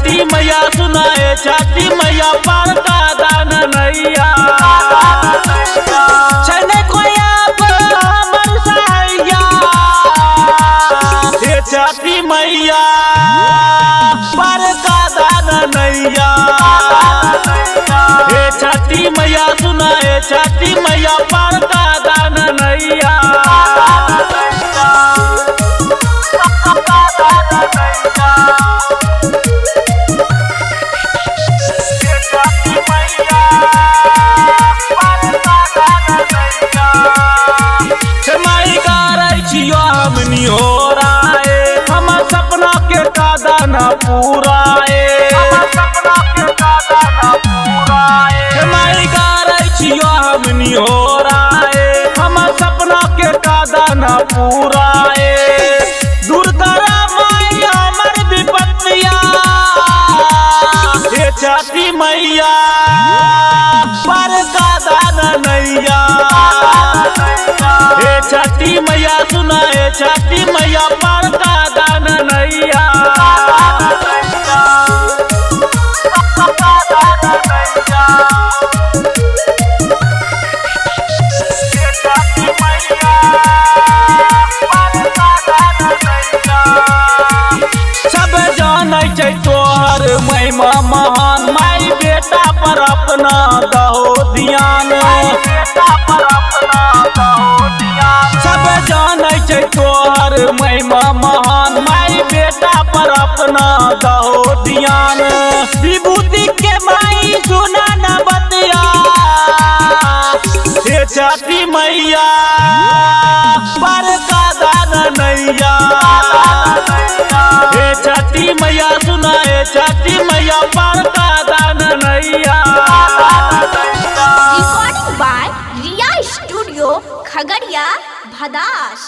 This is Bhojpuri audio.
छठी मैया सुनाए छठी मैया पार का दान नैया छने कोई आप हमर सैया हे छठी मैया पार का दान नैया हे छठी मैया सुनाए छठी मैया पार का दान नैया हमनी हो राए हमर सपना के दाना पूरा माई गारे छियो हमनी हो राए हमर सपना के दाना पूरा दूर करा माई हमर विपत्तिया हे छठी मैया पर का दाना नैया हे छठी मैया सुनाए छठी मैया पार का दान नैया सब जानै छै तोहर महिमा महान माई बेटा पर अपना दहो ध्यान सब जानै छै तोहर महिमा महान माई बेटा पर अपना दहो ध्यान विभूति के माई सुना न बतिया हे छठी मैया पर का दान नैया हे छठी मैया सुनाए छठी मैया पर का दान नैया Recording by Riya Studio, Khagadiya, Bhadash।